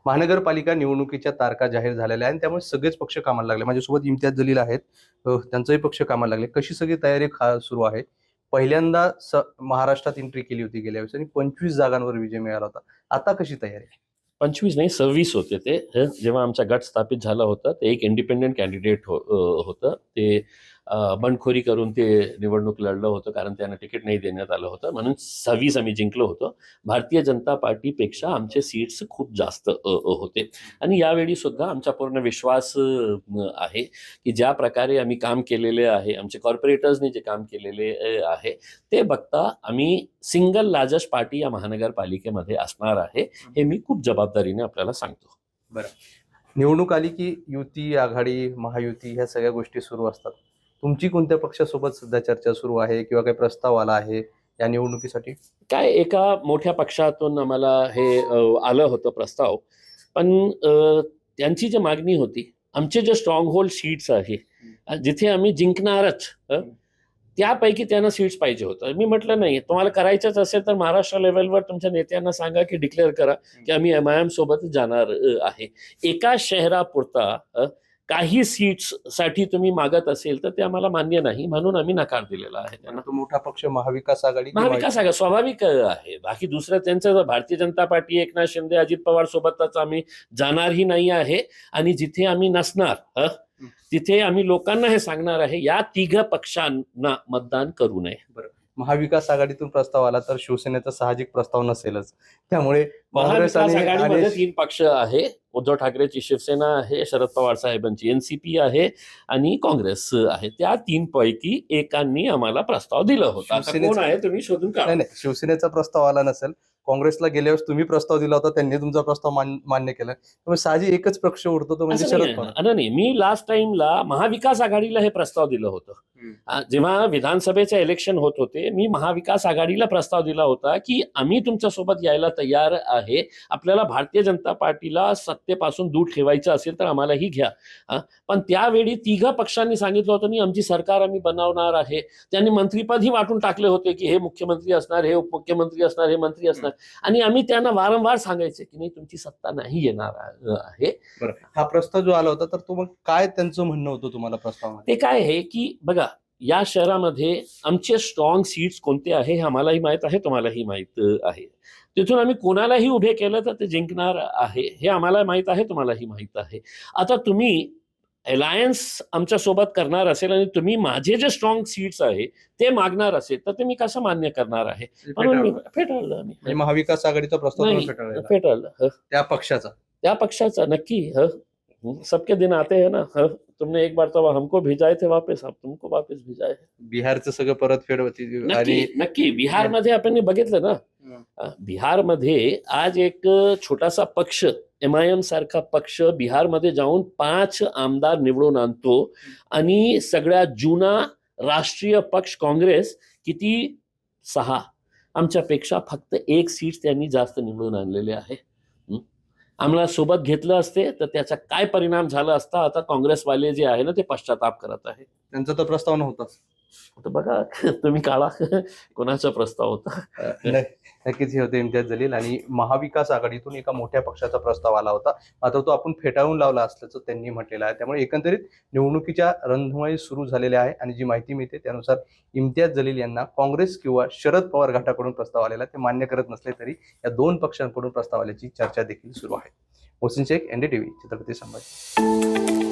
महानगरपालिका निवडणुकीच्या तारखा जाहीर झालेल्या आहेत आणि त्यामुळे सगळेच पक्ष कामाला लागले. माझ्यासोबत इम्तियाज जलील आहेत. त्यांचाही पक्ष कामाला लागले. कशी सगळी तयारी सुरू आहे? पहिल्यांदा महाराष्ट्रात एंट्री केली होती गेल्या वेळेस आणि 25 जागांवर विजय मिळाला होता. आता कशी तयारी आहे? 25 नाही 26 होते ते. जेव्हा आमचा गट स्थापित झाला होता ते एक इंडिपेंडेंट कॅन्डिडेट होतं. ते बंडखोरी करून ते निवडणूक लढलं होतं, कारण त्यांना तिकीट नाही देण्यात आलं होतं, म्हणून 26 आम्ही जिंकलो होतो. भारतीय जनता पार्टीपेक्षा आमचे सीट्स खूप जास्त होते. आणि यावेळी सुद्धा आमचा पूर्ण विश्वास आहे की ज्या प्रकारे आम्ही काम केलेले आहे, आमचे कॉर्पोरेटर्सनी जे काम केलेले आहे ते बघता आम्ही सिंगल लार्जेस्ट पार्टी या महानगरपालिकेमध्ये असणार आहे, हे मी खूप जबाबदारीने आपल्याला सांगतो. बरं, निवडणूक आली की युती, आघाडी, महायुती ह्या सगळ्या गोष्टी सुरू असतात. तुमची कोणत्या पक्षासोबत सध्या चर्चा सुरू आहे किंवा काही प्रस्ताव आला आहे या निवडणुकीसाठी? काय एका मोठ्या पक्षातून आम्हाला हे आलं होतं प्रस्ताव, पण त्यांची जी मागणी होती, आमचे जे स्ट्रॉंग होल्ड सीट्स आहे जिथे आम्ही जिंकणारच, त्यापैकी त्यांना सीट्स पाहिजे होतं. मी म्हटलं नाही, तुम्हाला करायचंच असेल तर महाराष्ट्र लेवलवर तुमच्या नेत्यांना सांगा की डिक्लेअर करा की आम्ही MIM सोबत जाणार आहे. एका शहरापुरता काही सीट्स साठी तुम्ही मागत असेल तर ते आम्हाला मान्य नाही, म्हणून आम्ही नकार दिलेला आहे त्यांना. तो मोठा पक्ष महाविकास आघाडी महाविकास आघाडी स्वाभाविक आहे. बाकी दुसरं त्यांचं भारतीय जनता पार्टी, एकनाथ शिंदे, अजित पवार सोबतच आम्ही जाणारही नाही आहे. आणि जिथे आम्ही नसणार तिथे आम्ही लोकांना हे सांगणार आहे, या तिघ पक्षांना मतदान करू नये. बरं, महाविकास आघाडीतून प्रस्ताव आला तर शिवसेनेचा साहजिक प्रस्ताव नसेलच, त्यामुळे महाविकास आघाडीमध्ये 3 पक्ष आहे. उद्धव ठाकरेची शिवसेना आहे, शरद पवार साहेबांची NCP आहे आणि काँग्रेस आहे. त्या 3 पैकी एकांनी आम्हाला प्रस्ताव दिला होता. कोण आहे तुम्ही शोधून काढा. नाही, शिवसेनेचा प्रस्ताव आला नसेल, काँग्रेसला गेल्या वेळेस तुम्ही प्रस्ताव दिला होता, त्यांनी तुमचा प्रस्ताव मान्य केला, त्यामुळे साहजिक एकच पक्ष उरतो तो म्हणजे शरद पवार. नाही, मी लास्ट टाइमला महाविकास आघाडीला हे प्रस्ताव दिलं होतं. जेव्हा विधानसभेचे इलेक्शन होत होते, मी महाविकास आघाडीला प्रस्ताव दिला होता की आम्ही तुमच्यासोबत यायला तयार आहे. आपल्याला भारतीय जनता पार्टीला सत्तेपासून दूर ठेवायचं असेल तर आम्हालाही घ्या. पण त्यावेळी 3 पक्षांनी सांगितलं होतं की आमची सरकार आम्ही बनवणार आहे. त्यांनी मंत्रीपदही वाटून टाकले होते की हे मुख्यमंत्री असणार, हे उपमुख्यमंत्री असणार, हे मंत्री असणार. आणि आम्ही त्यांना वारंवार सांगायचे की नाही, तुमची सत्ता नाही येणार आहे. हा प्रस्ताव जो आला होता तर तो मग काय त्यांचं म्हणणं होतं तुम्हाला प्रस्ताव? ते काय आहे की बघा, या शहरामध्ये आमचे स्ट्रॉंग सीट्स कोणते आहे हे आम्हालाही माहित आहे, तुम्हालाही माहित आहे. तिथून आम्ही कोणालाही उभे केलं तर ते जिंकणार आहे हे आम्हाला माहित आहे, तुम्हालाही माहित आहे. आता तुम्ही अलायन्स आमच्या सोबत करणार असेल आणि तुम्ही माझे जे स्ट्रॉंग सीट्स आहे ते मागणार असेल तर ते मी कसं मान्य करणार आहे, म्हणून मी फेटाळलं. आम्ही महाविकास आघाडीचा प्रस्ताव फेटाळलं. त्या पक्षाचा नक्की. सबके दिन आते हैं ना. तुमने एक बार तो हमको भिजाए थे वापस, अब तुमको वापस भिजाए. बिहारचं सगळं परतफेड होती. नक्की बिहारमध्ये आपण बघितलं ना, बिहारमध्ये आज एक छोटासा पक्ष MIM सारखा पक्ष बिहारमध्ये जाऊन 5 आमदार निवडून आणतो आणि सगळ्यात जुना राष्ट्रीय पक्ष काँग्रेस किती 6, आमच्यापेक्षा फक्त 1 सीट त्यांनी जास्त निवडून आणलेले आहे. आम्हाला सोबत घेतलं असते तर त्याचा काय परिणाम झाला असता, आता काँग्रेसवाले जे आहे ना ते पश्चाताप करत आहे. त्यांचा तर प्रस्ताव नव्हताच. बघा तुम्ही काढा कोणाचा प्रस्ताव होता. नक्कीच हे होते इम्तियाज जलील. आणि महाविकास आघाडीतून एका मोठ्या पक्षाचा प्रस्ताव आला होता, मात्र तो आपण फेटाळून लावला असल्याचं त्यांनी म्हटलेलं आहे. त्यामुळे एकंदरीत निवडणुकीच्या रणधुमाळी सुरू झालेल्या आहे आणि जी माहिती मिळते त्यानुसार इम्तियाज जलील यांना काँग्रेस किंवा शरद पवार गटाकडून प्रस्ताव आलेला ते मान्य करत नसले तरी या 2 पक्षांकडून प्रस्ताव आल्याची चर्चा देखील सुरू आहे. मोहसिन शेख, NDTV, छत्रपती संभाजी.